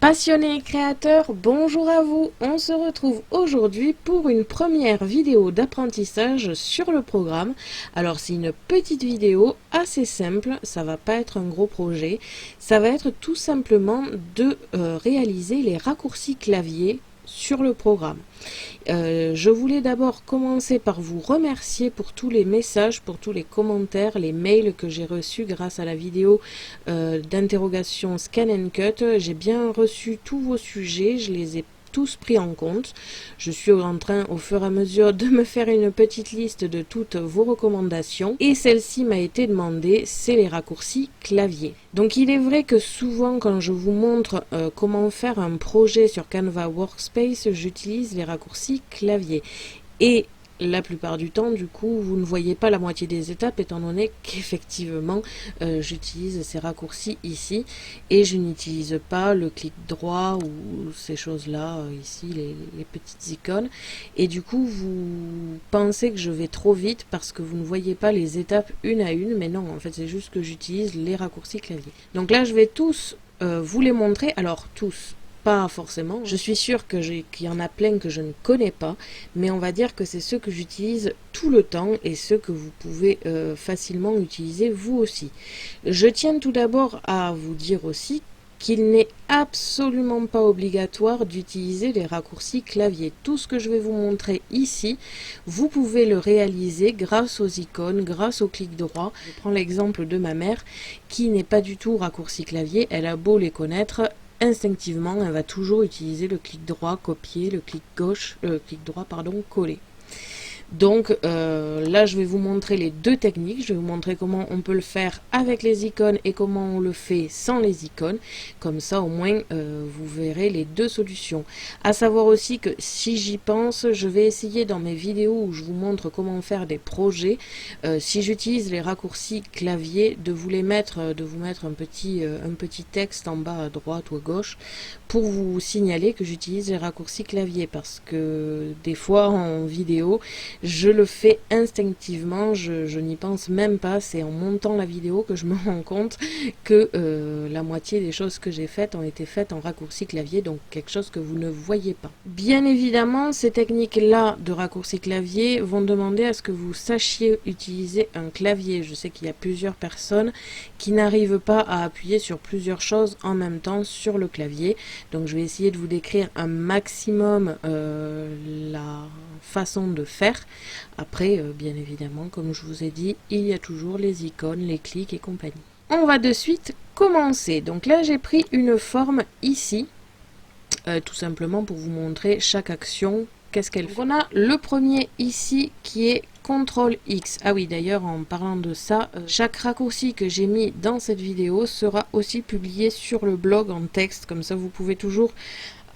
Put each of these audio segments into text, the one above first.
Passionnés et créateurs, bonjour à vous. On se retrouve aujourd'hui pour une première vidéo d'apprentissage sur le programme. Alors c'est une petite vidéo assez simple, ça va pas être un gros projet. Ça va être tout simplement de réaliser les raccourcis clavier sur le programme. Je voulais d'abord commencer par vous remercier pour tous les messages, pour tous les commentaires, les mails que j'ai reçus grâce à la vidéo d'interrogation Scan and Cut. J'ai bien reçu tous vos sujets, je les ai tous pris en compte. Je suis en train au fur et à mesure de me faire une petite liste de toutes vos recommandations et celle-ci m'a été demandée, c'est les raccourcis clavier. Donc il est vrai que souvent quand je vous montre comment faire un projet sur Canva Workspace, j'utilise les raccourcis clavier et la plupart du temps, du coup, vous ne voyez pas la moitié des étapes étant donné qu'effectivement, j'utilise ces raccourcis ici et je n'utilise pas le clic droit ou ces choses-là, ici, les petites icônes. Et du coup, vous pensez que je vais trop vite parce que vous ne voyez pas les étapes une à une, mais non, en fait, c'est juste que j'utilise les raccourcis clavier. Donc là, je vais tous vous les montrer. Alors, tous. Pas forcément. Je suis sûre qu'il y en a plein que je ne connais pas, mais on va dire que c'est ceux que j'utilise tout le temps et ceux que vous pouvez facilement utiliser vous aussi. Je tiens tout d'abord à vous dire aussi qu'il n'est absolument pas obligatoire d'utiliser les raccourcis clavier. Tout ce que je vais vous montrer ici, vous pouvez le réaliser grâce aux icônes, grâce au clic droit. Je prends l'exemple de ma mère qui n'est pas du tout raccourci clavier, elle a beau les connaître, instinctivement, elle va toujours utiliser le clic droit, copier, le clic gauche, clic droit, pardon, coller. Donc là, je vais vous montrer les deux techniques. Je vais vous montrer comment on peut le faire avec les icônes et comment on le fait sans les icônes. Comme ça, au moins, vous verrez les deux solutions. À savoir aussi que si j'y pense, je vais essayer dans mes vidéos où je vous montre comment faire des projets, si j'utilise les raccourcis clavier, de vous mettre un petit texte en bas à droite ou à gauche pour vous signaler que j'utilise les raccourcis clavier, parce que des fois en vidéo, je le fais instinctivement, je n'y pense même pas, c'est en montant la vidéo que je me rends compte que la moitié des choses que j'ai faites ont été faites en raccourci clavier, donc quelque chose que vous ne voyez pas. Bien évidemment, ces techniques-là de raccourci clavier vont demander à ce que vous sachiez utiliser un clavier. Je sais qu'il y a plusieurs personnes qui n'arrivent pas à appuyer sur plusieurs choses en même temps sur le clavier, donc je vais essayer de vous décrire un maximum la façon de faire. Après, bien évidemment, comme je vous ai dit, il y a toujours les icônes, les clics et compagnie. On va de suite commencer. Donc là, j'ai pris une forme ici, tout simplement pour vous montrer chaque action, qu'est-ce qu'elle fait. On a le premier ici qui est CTRL X. Ah oui, d'ailleurs, en parlant de ça, chaque raccourci que j'ai mis dans cette vidéo sera aussi publié sur le blog en texte. Comme ça, vous pouvez toujours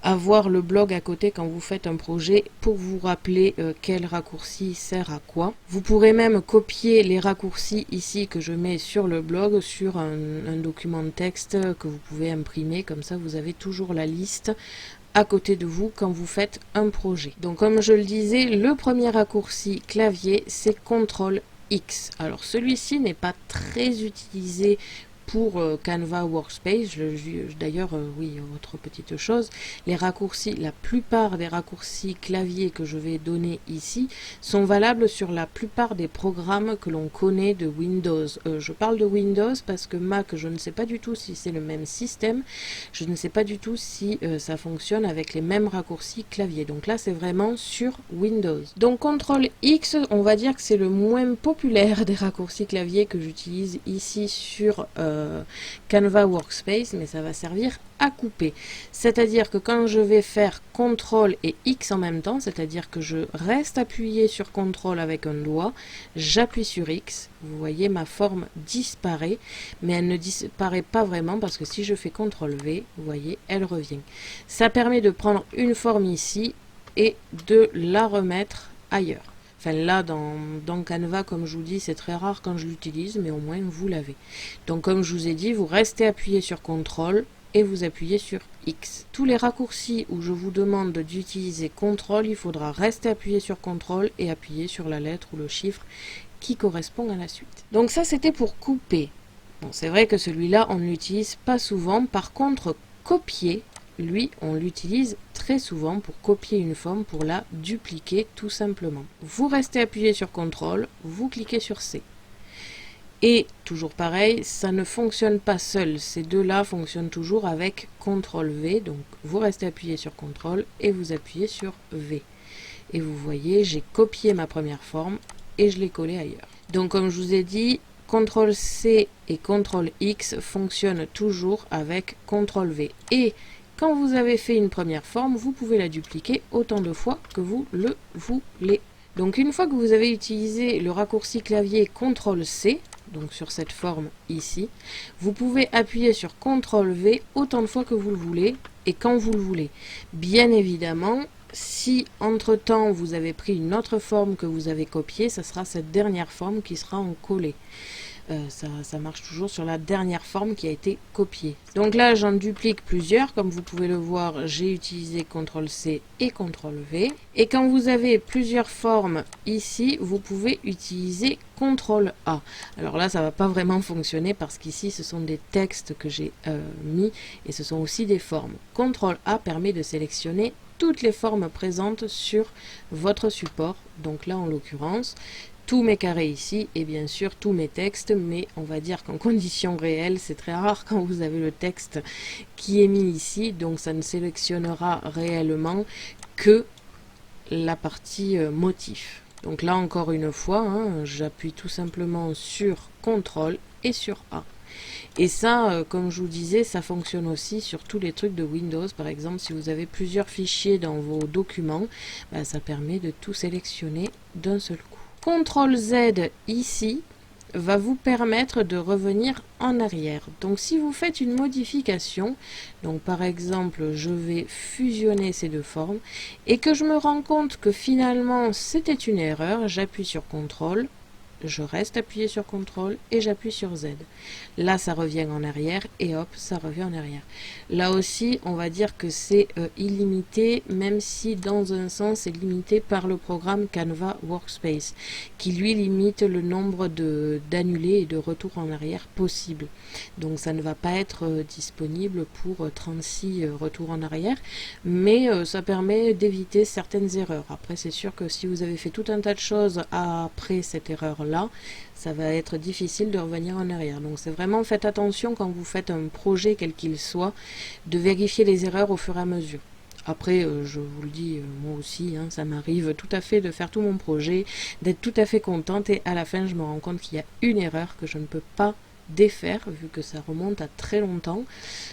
avoir le blog à côté quand vous faites un projet pour vous rappeler quel raccourci sert à quoi. Vous pourrez même copier les raccourcis ici que je mets sur le blog sur un document de texte que vous pouvez imprimer. Comme ça, vous avez toujours la liste à côté de vous quand vous faites un projet. Donc comme je le disais, le premier raccourci clavier, c'est CTRL X. Alors celui-ci n'est pas très utilisé pour Canva Workspace. D'ailleurs, oui, autre petite chose, les raccourcis, la plupart des raccourcis clavier que je vais donner ici sont valables sur la plupart des programmes que l'on connaît de Windows. Je parle de Windows parce que Mac, je ne sais pas du tout si c'est le même système, je ne sais pas du tout si ça fonctionne avec les mêmes raccourcis clavier. Donc là, c'est vraiment sur Windows. Donc CTRL X, on va dire que c'est le moins populaire des raccourcis clavier que j'utilise ici sur Canva Workspace, mais ça va servir à couper. C'est-à-dire que quand je vais faire CTRL et X en même temps, c'est-à-dire que je reste appuyé sur CTRL avec un doigt, j'appuie sur X, vous voyez ma forme disparaît, mais elle ne disparaît pas vraiment parce que si je fais CTRL V, vous voyez, elle revient. Ça permet de prendre une forme ici et de la remettre ailleurs. Enfin là, dans Canva, comme je vous dis, c'est très rare quand je l'utilise, mais au moins vous l'avez. Donc comme je vous ai dit, vous restez appuyé sur CTRL et vous appuyez sur X. Tous les raccourcis où je vous demande d'utiliser CTRL, il faudra rester appuyé sur CTRL et appuyer sur la lettre ou le chiffre qui correspond à la suite. Donc ça, c'était pour couper. Bon, c'est vrai que celui-là, on ne l'utilise pas souvent. Par contre, copier, lui, on l'utilise très souvent pour copier une forme, pour la dupliquer tout simplement. Vous restez appuyé sur CTRL, vous cliquez sur C. Et toujours pareil, ça ne fonctionne pas seul. Ces deux-là fonctionnent toujours avec CTRL-V. Donc vous restez appuyé sur CTRL et vous appuyez sur V. Et vous voyez, j'ai copié ma première forme et je l'ai collée ailleurs. Donc comme je vous ai dit, CTRL-C et CTRL-X fonctionnent toujours avec CTRL-V. Et quand vous avez fait une première forme, vous pouvez la dupliquer autant de fois que vous le voulez. Donc une fois que vous avez utilisé le raccourci clavier CTRL-C, donc sur cette forme ici, vous pouvez appuyer sur CTRL-V autant de fois que vous le voulez et quand vous le voulez. Bien évidemment, si entre-temps vous avez pris une autre forme que vous avez copiée, ça sera cette dernière forme qui sera en collé. Ça marche toujours sur la dernière forme qui a été copiée. Donc là, j'en duplique plusieurs. Comme vous pouvez le voir, j'ai utilisé CTRL-C et CTRL-V. Et quand vous avez plusieurs formes ici, vous pouvez utiliser CTRL-A. Alors là, ça ne va pas vraiment fonctionner parce qu'ici, ce sont des textes que j'ai mis et ce sont aussi des formes. CTRL-A permet de sélectionner toutes les formes présentes sur votre support. Donc là, en l'occurrence, tous mes carrés ici et bien sûr tous mes textes, mais on va dire qu'en conditions réelles, c'est très rare quand vous avez le texte qui est mis ici, donc ça ne sélectionnera réellement que la partie motif. Donc là encore une fois, hein, j'appuie tout simplement sur CTRL et sur A. Et ça, comme je vous disais, ça fonctionne aussi sur tous les trucs de Windows. Par exemple, si vous avez plusieurs fichiers dans vos documents, ça permet de tout sélectionner d'un seul coup. CTRL-Z ici va vous permettre de revenir en arrière. Donc si vous faites une modification, donc par exemple je vais fusionner ces deux formes et que je me rends compte que finalement c'était une erreur, j'appuie sur CTRL, je reste appuyé sur CTRL et j'appuie sur Z. Là, ça revient en arrière et hop, ça revient en arrière. Là aussi, on va dire que c'est illimité, même si dans un sens, c'est limité par le programme Canva Workspace, qui lui limite le nombre d'annulés et de retours en arrière possibles. Donc, ça ne va pas être disponible pour 36 retours en arrière, mais ça permet d'éviter certaines erreurs. Après, c'est sûr que si vous avez fait tout un tas de choses après cette erreur-là, ça va être difficile de revenir en arrière. Donc c'est vraiment, faites attention quand vous faites un projet quel qu'il soit, de vérifier les erreurs au fur et à mesure. Après, je vous le dis, moi aussi, hein, ça m'arrive tout à fait de faire tout mon projet, d'être tout à fait contente et à la fin je me rends compte qu'il y a une erreur que je ne peux pas défaire vu que ça remonte à très longtemps,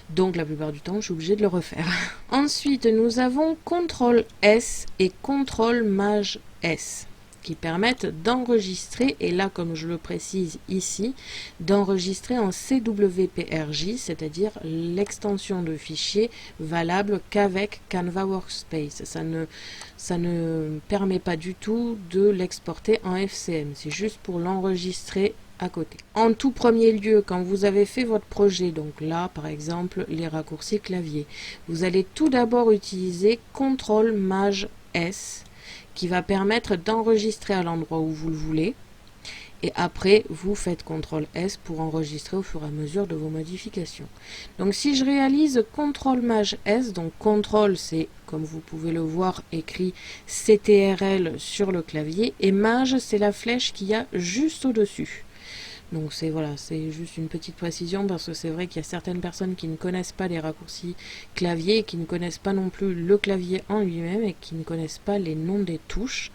donc la plupart du temps je suis obligée de le refaire. Ensuite nous avons CTRL S et CTRL Maj S qui permettent d'enregistrer, et là comme je le précise ici, d'enregistrer en CWPRJ, c'est-à-dire l'extension de fichier valable qu'avec Canva Workspace. Ça ne permet pas du tout de l'exporter en FCM, c'est juste pour l'enregistrer à côté. En tout premier lieu, quand vous avez fait votre projet, donc là par exemple les raccourcis clavier, vous allez tout d'abord utiliser CTRL Maj S qui va permettre d'enregistrer à l'endroit où vous le voulez et après vous faites CTRL S pour enregistrer au fur et à mesure de vos modifications. Donc si je réalise CTRL Maj S, donc CTRL c'est comme vous pouvez le voir écrit CTRL sur le clavier et Maj c'est la flèche qu'il y a juste au-dessus. Donc c'est voilà, c'est juste une petite précision parce que c'est vrai qu'il y a certaines personnes qui ne connaissent pas les raccourcis clavier et qui ne connaissent pas non plus le clavier en lui-même et qui ne connaissent pas les noms des touches.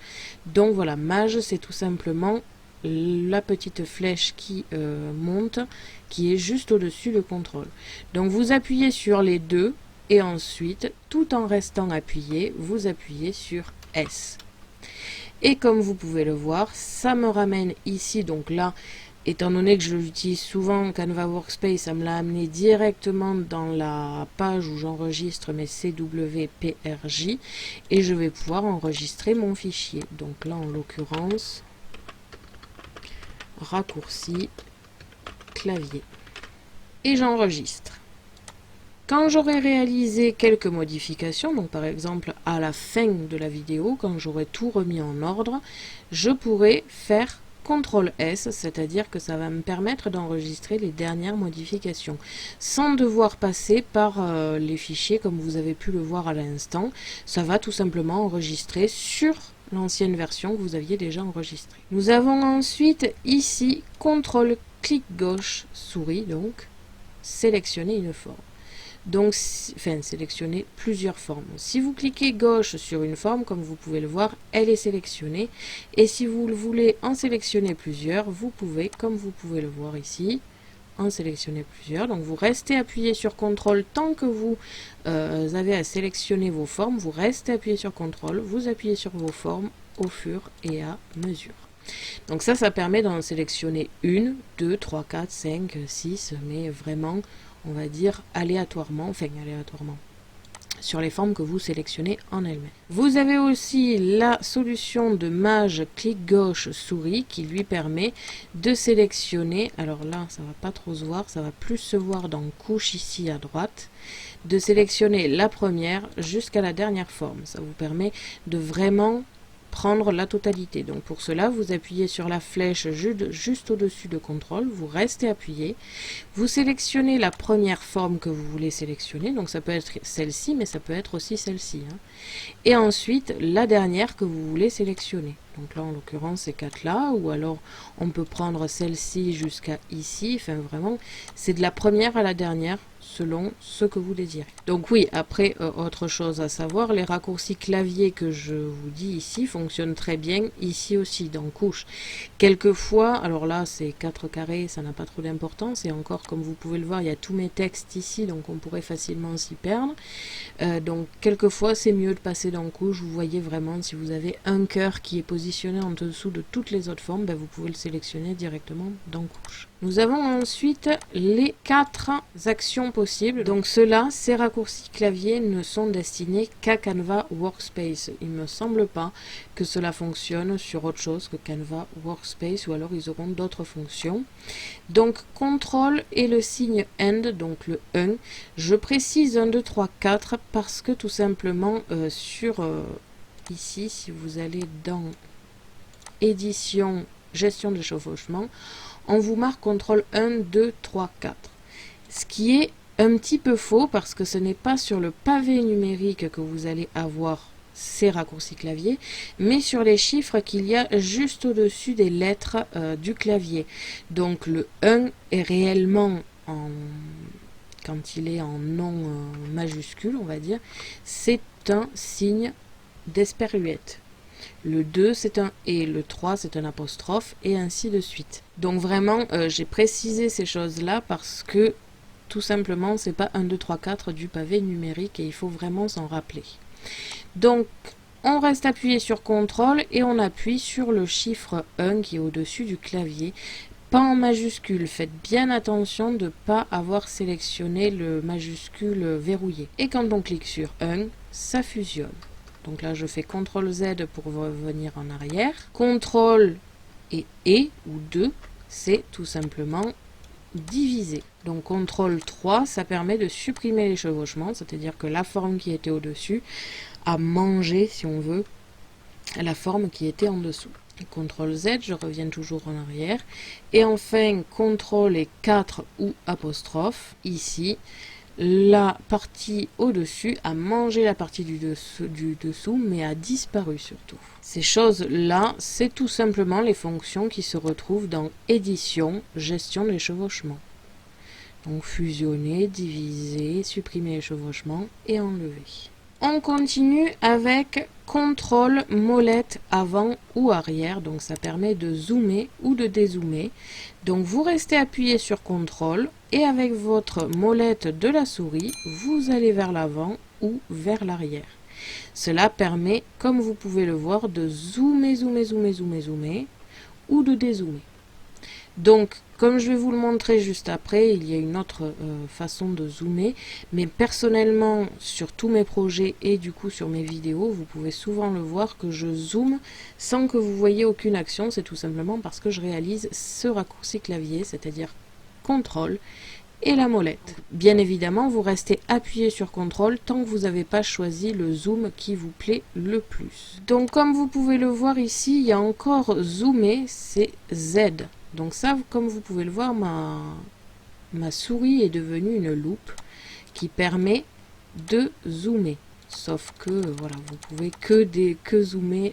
Donc voilà, Maj c'est tout simplement la petite flèche qui monte, qui est juste au-dessus le contrôle. Donc vous appuyez sur les deux et ensuite, tout en restant appuyé, vous appuyez sur S. Et comme vous pouvez le voir, ça me ramène ici, donc là, étant donné que je l'utilise souvent, Canva Workspace, ça me l'a amené directement dans la page où j'enregistre mes CWPRJ et je vais pouvoir enregistrer mon fichier. Donc là, en l'occurrence, raccourci clavier. Et j'enregistre. Quand j'aurai réalisé quelques modifications, donc par exemple à la fin de la vidéo, quand j'aurai tout remis en ordre, je pourrai faire CTRL S, c'est-à-dire que ça va me permettre d'enregistrer les dernières modifications, sans devoir passer par les fichiers comme vous avez pu le voir à l'instant. Ça va tout simplement enregistrer sur l'ancienne version que vous aviez déjà enregistrée. Nous avons ensuite ici CTRL clic gauche souris, donc sélectionner une forme. Donc, sélectionner plusieurs formes. Si vous cliquez gauche sur une forme, comme vous pouvez le voir, elle est sélectionnée. Et si vous voulez en sélectionner plusieurs, vous pouvez, comme vous pouvez le voir ici, en sélectionner plusieurs. Donc, vous restez appuyé sur CTRL tant que vous avez à sélectionner vos formes. Vous restez appuyé sur CTRL, vous appuyez sur vos formes au fur et à mesure. Donc ça permet d'en sélectionner 1, 2, 3, 4, 5, 6, mais vraiment, on va dire aléatoirement, sur les formes que vous sélectionnez en elles-mêmes. Vous avez aussi la solution de Mage clic gauche souris qui lui permet de sélectionner, alors là ça va pas trop se voir, ça va plus se voir dans couche ici à droite, de sélectionner la première jusqu'à la dernière forme. Ça vous permet de vraiment prendre la totalité. Donc pour cela, vous appuyez sur la flèche juste au-dessus de CTRL, vous restez appuyé, vous sélectionnez la première forme que vous voulez sélectionner, donc ça peut être celle-ci, mais ça peut être aussi celle-ci. Et ensuite, la dernière que vous voulez sélectionner. Donc là, en l'occurrence, ces quatre-là, ou alors on peut prendre celle-ci jusqu'à ici, enfin vraiment, c'est de la première à la dernière, selon ce que vous désirez. Donc oui, après, autre chose à savoir, les raccourcis clavier que je vous dis ici fonctionnent très bien ici aussi, dans couche. Quelquefois, alors là c'est 4 carrés, ça n'a pas trop d'importance, et encore comme vous pouvez le voir, il y a tous mes textes ici, donc on pourrait facilement s'y perdre. Donc quelquefois c'est mieux de passer dans couche, vous voyez vraiment si vous avez un cœur qui est positionné en dessous de toutes les autres formes, ben, vous pouvez le sélectionner directement dans couche. Nous avons ensuite les 4 actions possibles. Donc ceux-là, ces raccourcis clavier ne sont destinés qu'à Canva Workspace. Il ne me semble pas que cela fonctionne sur autre chose que Canva Workspace, ou alors ils auront d'autres fonctions. Donc CTRL et le signe AND, donc le 1. Je précise 1, 2, 3, 4 parce que tout simplement ici, si vous allez dans édition, gestion de chevauchement, on vous marque CTRL 1, 2, 3, 4. Ce qui est un petit peu faux parce que ce n'est pas sur le pavé numérique que vous allez avoir ces raccourcis clavier, mais sur les chiffres qu'il y a juste au-dessus des lettres du clavier. Donc le 1 est réellement quand il est en non majuscule, on va dire, c'est un signe d'esperuette. Le 2 c'est un et, le 3 c'est un apostrophe, et ainsi de suite. Donc vraiment, j'ai précisé ces choses-là parce que tout simplement, c'est pas 1, 2, 3, 4 du pavé numérique et il faut vraiment s'en rappeler. Donc, on reste appuyé sur CTRL et on appuie sur le chiffre 1 qui est au-dessus du clavier. Pas en majuscule, faites bien attention de ne pas avoir sélectionné le majuscule verrouillé. Et quand on clique sur 1, ça fusionne. Donc là, je fais CTRL Z pour revenir en arrière. CTRL et ou 2, c'est tout simplement diviser. Donc CTRL 3, ça permet de supprimer les chevauchements, c'est-à-dire que la forme qui était au-dessus a mangé, si on veut, la forme qui était en dessous. CTRL Z, je reviens toujours en arrière. Et enfin, CTRL et 4 ou apostrophe, ici, la partie au-dessus a mangé la partie du dessous, mais a disparu surtout. Ces choses-là, c'est tout simplement les fonctions qui se retrouvent dans Édition, Gestion des chevauchements. Donc fusionner, diviser, supprimer les chevauchements et enlever. On continue avec CTRL molette avant ou arrière, donc ça permet de zoomer ou de dézoomer. Donc vous restez appuyé sur CTRL et avec votre molette de la souris, vous allez vers l'avant ou vers l'arrière. Cela permet, comme vous pouvez le voir, de zoomer, zoomer, zoomer, zoomer, zoomer ou de dézoomer. Donc, comme je vais vous le montrer juste après, il y a une autre façon de zoomer, mais personnellement, sur tous mes projets et du coup sur mes vidéos, vous pouvez souvent le voir que je zoome sans que vous voyez aucune action. C'est tout simplement parce que je réalise ce raccourci clavier, c'est-à-dire CTRL et la molette. Bien évidemment, vous restez appuyé sur CTRL tant que vous n'avez pas choisi le zoom qui vous plaît le plus. Donc comme vous pouvez le voir ici, il y a encore zoomer, c'est Z. Donc ça, comme vous pouvez le voir, ma souris est devenue une loupe qui permet de zoomer. Sauf que voilà, vous pouvez que zoomer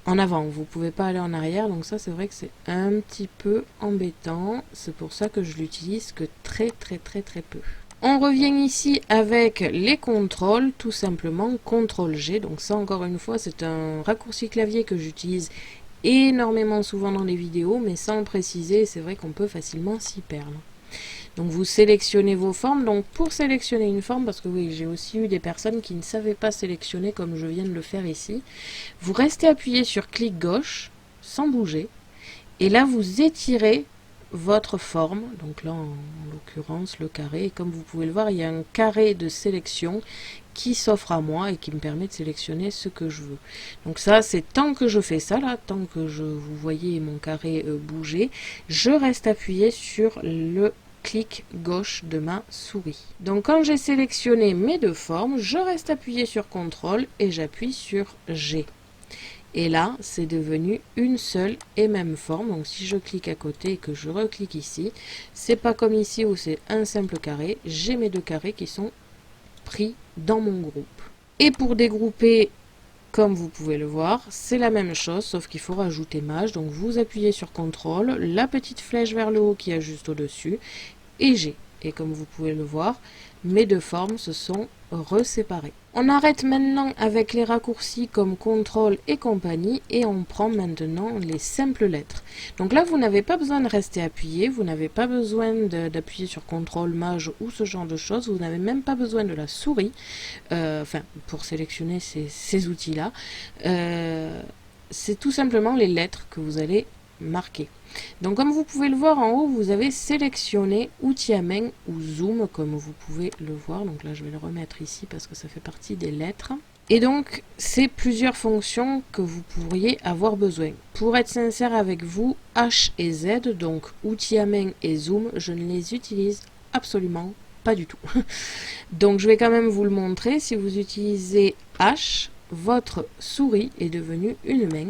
en avant, vous pouvez pas aller en arrière, donc ça c'est vrai que c'est un petit peu embêtant. C'est pour ça que je l'utilise que très peu. On revient ici avec les contrôles, tout simplement CTRL G. Donc ça encore une fois c'est un raccourci clavier que j'utilise énormément souvent dans les vidéos, mais sans le préciser, c'est vrai qu'on peut facilement s'y perdre. Donc vous sélectionnez vos formes. Donc pour sélectionner une forme, parce que oui, j'ai aussi eu des personnes qui ne savaient pas sélectionner comme je viens de le faire ici, vous restez appuyé sur clic gauche sans bouger et là vous étirez votre forme. Donc là en l'occurrence le carré, et comme vous pouvez le voir, il y a un carré de sélection qui s'offre à moi et qui me permet de sélectionner ce que je veux. Donc ça, c'est tant que je fais ça là, tant que vous voyez mon carré bouger, je reste appuyé sur le clic gauche de ma souris. Donc quand j'ai sélectionné mes deux formes, je reste appuyé sur CTRL et j'appuie sur G. Et là, c'est devenu une seule et même forme. Donc si je clique à côté et que je reclique ici, c'est pas comme ici où c'est un simple carré. J'ai mes deux carrés qui sont pris dans mon groupe. Et pour dégrouper, comme vous pouvez le voir, c'est la même chose, sauf qu'il faut rajouter Maj. Donc vous appuyez sur CTRL, la petite flèche vers le haut qui est juste au-dessus, et G. Et comme vous pouvez le voir, mes deux formes se sont reséparées. On arrête maintenant avec les raccourcis comme CTRL et compagnie, et on prend maintenant les simples lettres. Donc là, vous n'avez pas besoin de rester appuyé, vous n'avez pas besoin d'appuyer sur CTRL, Maj ou ce genre de choses, vous n'avez même pas besoin de la souris, enfin, pour sélectionner ces outils-là. C'est tout simplement les lettres que vous allez marquer. Donc comme vous pouvez le voir en haut, vous avez sélectionné outil à main ou zoom comme vous pouvez le voir. Donc là je vais le remettre ici parce que ça fait partie des lettres. Et donc c'est plusieurs fonctions que vous pourriez avoir besoin. Pour être sincère avec vous, H et Z, donc outil à main et zoom, je ne les utilise absolument pas du tout. Donc je vais quand même vous le montrer. Si vous utilisez H, votre souris est devenue une main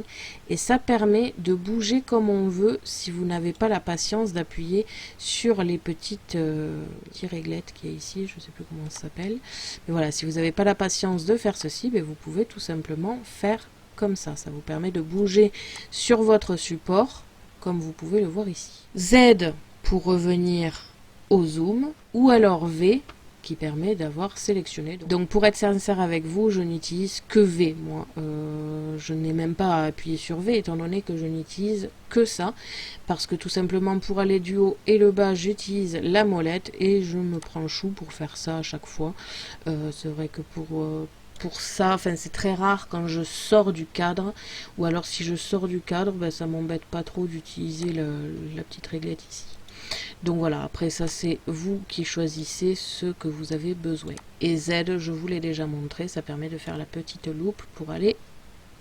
et ça permet de bouger comme on veut si vous n'avez pas la patience d'appuyer sur les petites réglettes qu'il y a ici, je ne sais plus comment ça s'appelle, mais voilà, si vous n'avez pas la patience de faire ceci, vous pouvez tout simplement faire comme ça. Ça vous permet de bouger sur votre support comme vous pouvez le voir ici. Z pour revenir au zoom, ou alors V qui permet d'avoir sélectionné. Donc pour être sincère avec vous, je n'utilise que V, moi. Je n'ai même pas à appuyer sur V, étant donné que je n'utilise que ça, parce que tout simplement pour aller du haut et le bas, j'utilise la molette, et je me prends le chou pour faire ça à chaque fois. C'est vrai que pour ça, enfin c'est très rare quand je sors du cadre, ou alors si je sors du cadre, ça m'embête pas trop d'utiliser la petite réglette ici. Donc voilà, après ça c'est vous qui choisissez ce que vous avez besoin. Et Z, je vous l'ai déjà montré, ça permet de faire la petite loupe pour aller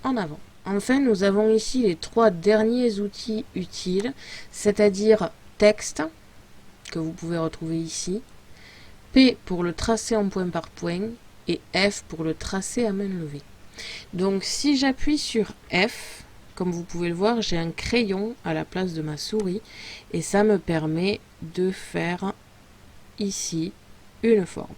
en avant. Enfin, nous avons ici les trois derniers outils utiles, c'est-à-dire texte, que vous pouvez retrouver ici, P pour le tracer en point par point, et F pour le tracer à main levée. Donc si j'appuie sur F, comme vous pouvez le voir, j'ai un crayon à la place de ma souris et ça me permet de faire ici une forme.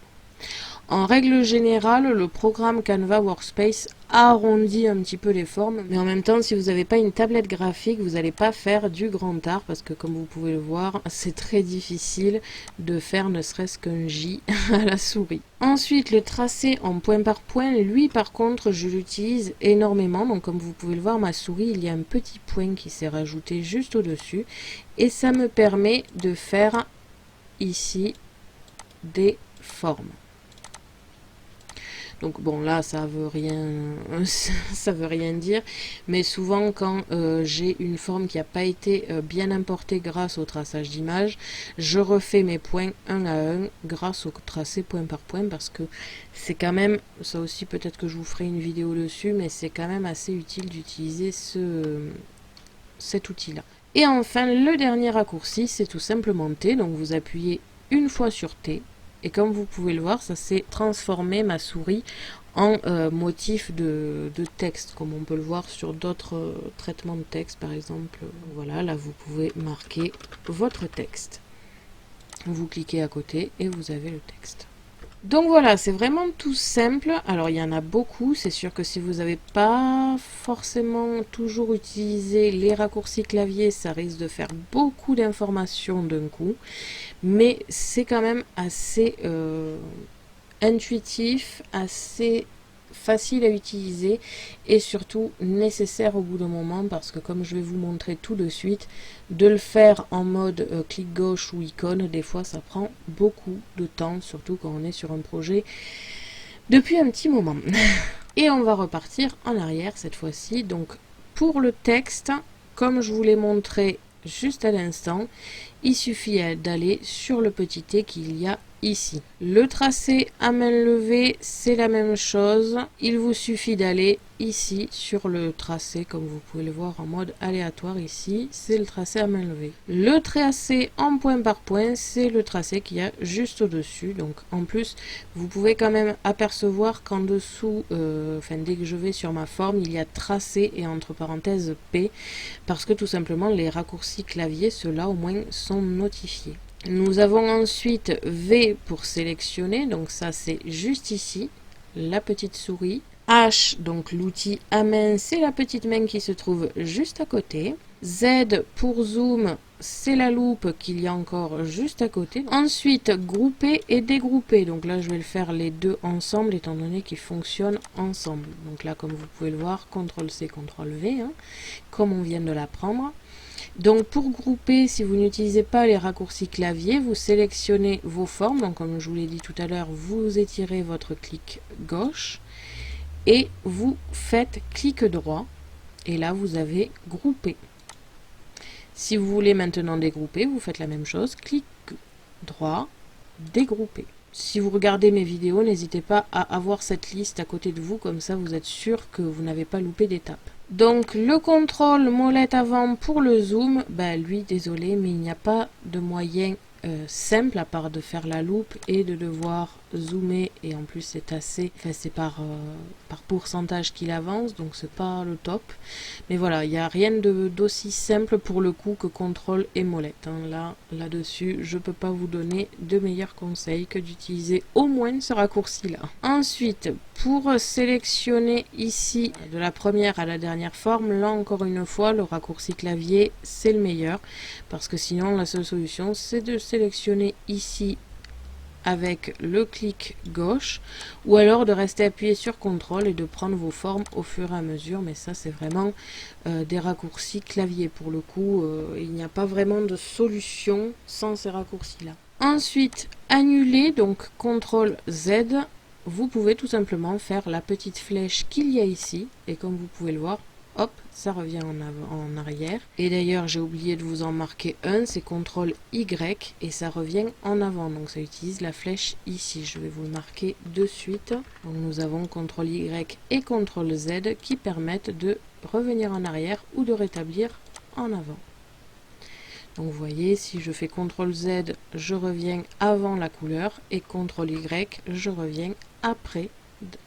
En règle générale, le programme Canva Workspace arrondit un petit peu les formes, mais en même temps, si vous n'avez pas une tablette graphique, vous n'allez pas faire du grand art, parce que comme vous pouvez le voir, c'est très difficile de faire ne serait-ce qu'un J à la souris. Ensuite, le tracé en point par point, lui par contre, je l'utilise énormément. Donc comme vous pouvez le voir, ma souris, il y a un petit point qui s'est rajouté juste au-dessus, et ça me permet de faire ici des formes. Donc bon, là ça veut rien dire, mais souvent quand j'ai une forme qui n'a pas été bien importée grâce au traçage d'image, je refais mes points un à un grâce au tracé point par point, parce que c'est quand même, ça aussi peut-être que je vous ferai une vidéo dessus, mais c'est quand même assez utile d'utiliser cet outil-là. Et enfin, le dernier raccourci, c'est tout simplement T. Donc vous appuyez une fois sur T. Et comme vous pouvez le voir, ça s'est transformé ma souris en motif de texte, comme on peut le voir sur d'autres traitements de texte, par exemple. Voilà, là vous pouvez marquer votre texte. Vous cliquez à côté et vous avez le texte. Donc voilà, c'est vraiment tout simple. Alors il y en a beaucoup, c'est sûr que si vous n'avez pas forcément toujours utilisé les raccourcis clavier, ça risque de faire beaucoup d'informations d'un coup. Mais c'est quand même assez intuitif, assez facile à utiliser et surtout nécessaire au bout d'un moment parce que comme je vais vous montrer tout de suite, de le faire en mode clic gauche ou icône, des fois ça prend beaucoup de temps, surtout quand on est sur un projet depuis un petit moment. Et on va repartir en arrière cette fois-ci. Donc pour le texte, comme je vous l'ai montré juste à l'instant, il suffit d'aller sur le petit T qu'il y a ici. Le tracé à main levée, c'est la même chose. Il vous suffit d'aller ici sur le tracé, comme vous pouvez le voir en mode aléatoire ici, c'est le tracé à main levée. Le tracé en point par point, c'est le tracé qu'il y a juste au-dessus. Donc en plus, vous pouvez quand même apercevoir qu'en dessous, dès que je vais sur ma forme, il y a tracé et entre parenthèses P, parce que tout simplement les raccourcis clavier, ceux-là au moins sont notifiés. Nous avons ensuite V pour sélectionner, donc ça c'est juste ici, la petite souris. H, donc l'outil à main, c'est la petite main qui se trouve juste à côté. Z pour zoom, c'est la loupe qu'il y a encore juste à côté. Ensuite, grouper et dégrouper. Donc là, je vais le faire les deux ensemble, étant donné qu'ils fonctionnent ensemble. Donc là, comme vous pouvez le voir, CTRL-C, CTRL-V, hein, comme on vient de l'apprendre. Donc pour grouper, si vous n'utilisez pas les raccourcis clavier, vous sélectionnez vos formes. Donc comme je vous l'ai dit tout à l'heure, vous étirez votre clic gauche et vous faites clic droit. Et là, vous avez groupé. Si vous voulez maintenant dégrouper, vous faites la même chose. Clic droit, dégrouper. Si vous regardez mes vidéos, n'hésitez pas à avoir cette liste à côté de vous, comme ça vous êtes sûr que vous n'avez pas loupé d'étape. Donc le contrôle molette avant pour le zoom, lui désolé, mais il n'y a pas de moyen simple à part de faire la loupe et de devoir zoomer, et en plus c'est assez, c'est par pourcentage qu'il avance, donc c'est pas le top, mais voilà, il n'y a rien d'aussi simple pour le coup que contrôle et molette, hein. Là-dessus je peux pas vous donner de meilleurs conseils que d'utiliser au moins ce raccourci là. Ensuite, pour sélectionner ici de la première à la dernière forme, là encore une fois le raccourci clavier c'est le meilleur, parce que sinon la seule solution c'est de sélectionner ici avec le clic gauche, ou alors de rester appuyé sur CTRL et de prendre vos formes au fur et à mesure, mais ça c'est vraiment des raccourcis clavier pour le coup, il n'y a pas vraiment de solution sans ces raccourcis là. Ensuite, annuler, donc CTRL Z, vous pouvez tout simplement faire la petite flèche qu'il y a ici, et comme vous pouvez le voir, hop, ça revient en arrière. Et d'ailleurs, j'ai oublié de vous en marquer un, c'est CTRL Y et ça revient en avant. Donc ça utilise la flèche ici. Je vais vous le marquer de suite. Donc nous avons CTRL Y et CTRL Z qui permettent de revenir en arrière ou de rétablir en avant. Donc vous voyez, si je fais CTRL Z, je reviens avant la couleur et CTRL Y, je reviens après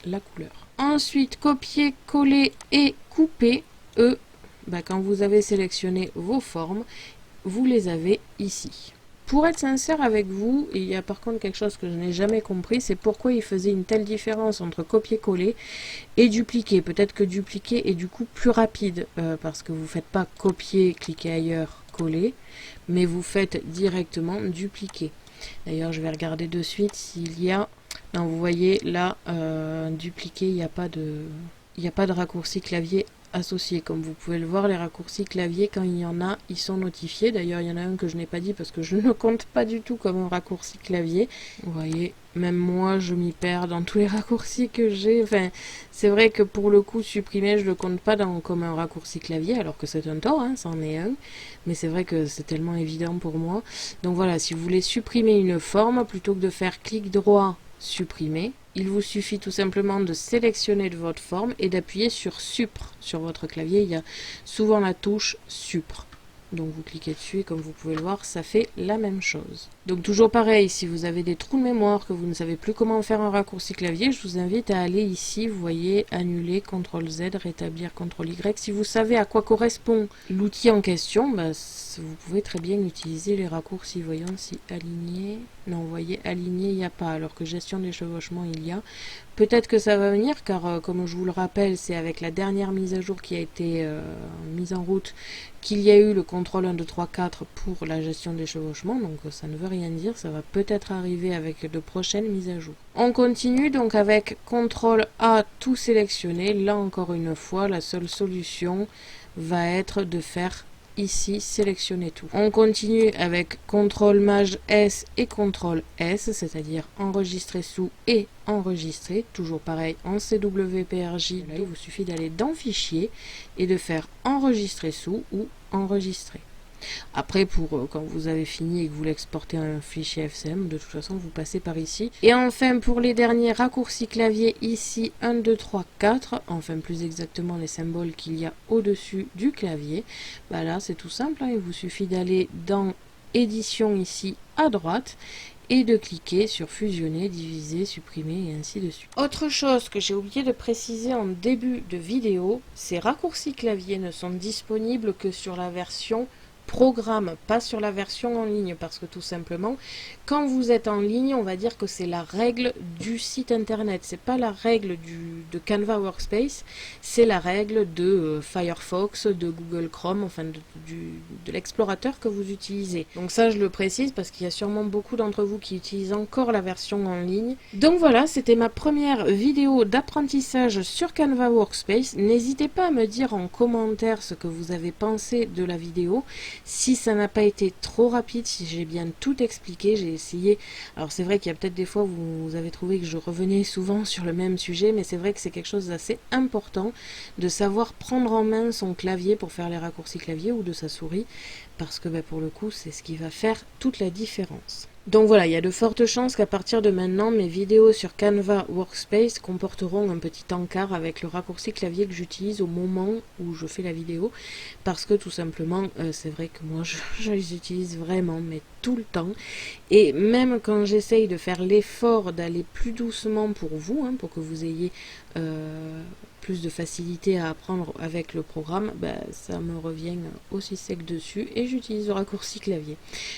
la couleur. Ensuite, copier, coller et couper, quand vous avez sélectionné vos formes, vous les avez ici. Pour être sincère avec vous, il y a par contre quelque chose que je n'ai jamais compris, c'est pourquoi il faisait une telle différence entre copier-coller et dupliquer. Peut-être que dupliquer est du coup plus rapide, parce que vous ne faites pas copier, cliquer ailleurs, coller, mais vous faites directement dupliquer. D'ailleurs, je vais regarder de suite s'il y a... Non, vous voyez là, dupliquer, il n'y a pas de raccourci clavier associé. Comme vous pouvez le voir, les raccourcis clavier, quand il y en a, ils sont notifiés. D'ailleurs, il y en a un que je n'ai pas dit parce que je ne compte pas du tout comme un raccourci clavier. Vous voyez, même moi, je m'y perds dans tous les raccourcis que j'ai. Enfin, c'est vrai que pour le coup, supprimer, je ne le compte pas comme un raccourci clavier, alors que c'est un tort, hein, c'en est un. Mais c'est vrai que c'est tellement évident pour moi. Donc voilà, si vous voulez supprimer une forme, plutôt que de faire clic droit, supprimer, il vous suffit tout simplement de sélectionner de votre forme et d'appuyer sur Supr. Sur votre clavier, il y a souvent la touche Supr. Donc vous cliquez dessus et comme vous pouvez le voir, ça fait la même chose. Donc toujours pareil, si vous avez des trous de mémoire, que vous ne savez plus comment faire un raccourci clavier, je vous invite à aller ici, vous voyez, annuler, CTRL Z, rétablir, CTRL Y. Si vous savez à quoi correspond l'outil en question, bah, vous pouvez très bien utiliser les raccourcis. Voyons si aligner, non, vous voyez, aligner, il n'y a pas, alors que gestion des chevauchements, il y a. Peut-être que ça va venir, car comme je vous le rappelle, c'est avec la dernière mise à jour qui a été mise en route qu'il y a eu le contrôle 1, 2, 3, 4 pour la gestion des chevauchements, donc ça ne veut rien dire, ça va peut-être arriver avec de prochaines mises à jour. On continue donc avec CTRL A tout sélectionner. Là encore une fois, la seule solution va être de faire ici sélectionner tout. On continue avec CTRL Maj S et CTRL S, c'est-à-dire enregistrer sous et enregistrer. Toujours pareil en CWPRJ, il vous suffit d'aller dans Fichier et de faire enregistrer sous ou enregistrer. Après, pour quand vous avez fini et que vous l'exportez un fichier FCM, de toute façon, vous passez par ici. Et enfin, pour les derniers raccourcis clavier, ici, 1, 2, 3, 4, enfin plus exactement les symboles qu'il y a au-dessus du clavier, bah là, c'est tout simple, hein, il vous suffit d'aller dans Édition ici à droite et de cliquer sur fusionner, diviser, supprimer et ainsi de suite. Autre chose que j'ai oublié de préciser en début de vidéo, ces raccourcis clavier ne sont disponibles que sur la version programme, pas sur la version en ligne, parce que tout simplement, quand vous êtes en ligne, on va dire que c'est la règle du site internet, c'est pas la règle de Canva Workspace, c'est la règle de Firefox, de Google Chrome, enfin de l'explorateur que vous utilisez. Donc ça, je le précise parce qu'il y a sûrement beaucoup d'entre vous qui utilisent encore la version en ligne. Donc voilà, c'était ma première vidéo d'apprentissage sur Canva Workspace. N'hésitez pas à me dire en commentaire ce que vous avez pensé de la vidéo. Si ça n'a pas été trop rapide, si j'ai bien tout expliqué, j'ai essayé. Alors c'est vrai qu'il y a peut-être des fois où vous avez trouvé que je revenais souvent sur le même sujet, mais c'est vrai que c'est quelque chose d'assez important de savoir prendre en main son clavier pour faire les raccourcis clavier ou de sa souris, parce que pour le coup, c'est ce qui va faire toute la différence. Donc voilà, il y a de fortes chances qu'à partir de maintenant, mes vidéos sur Canva Workspace comporteront un petit encart avec le raccourci clavier que j'utilise au moment où je fais la vidéo, parce que tout simplement, c'est vrai que moi, je les utilise vraiment, mais tout le temps. Et même quand j'essaye de faire l'effort d'aller plus doucement pour vous, hein, pour que vous ayez plus de facilité à apprendre avec le programme, ça me revient aussi sec dessus et j'utilise le raccourci clavier.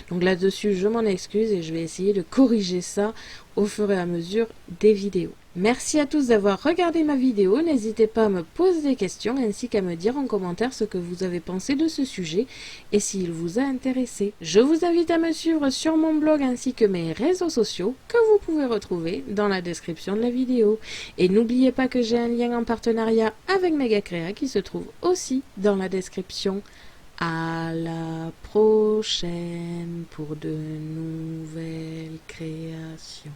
Donc là-dessus, je m'en excuse et je vais essayer de corriger ça au fur et à mesure des vidéos. Merci à tous d'avoir regardé ma vidéo, n'hésitez pas à me poser des questions ainsi qu'à me dire en commentaire ce que vous avez pensé de ce sujet et s'il vous a intéressé. Je vous invite à me suivre sur mon blog ainsi que mes réseaux sociaux que vous pouvez retrouver dans la description de la vidéo. Et n'oubliez pas que j'ai un lien en partenariat avec Megacrea qui se trouve aussi dans la description. À la prochaine pour de nouvelles créations.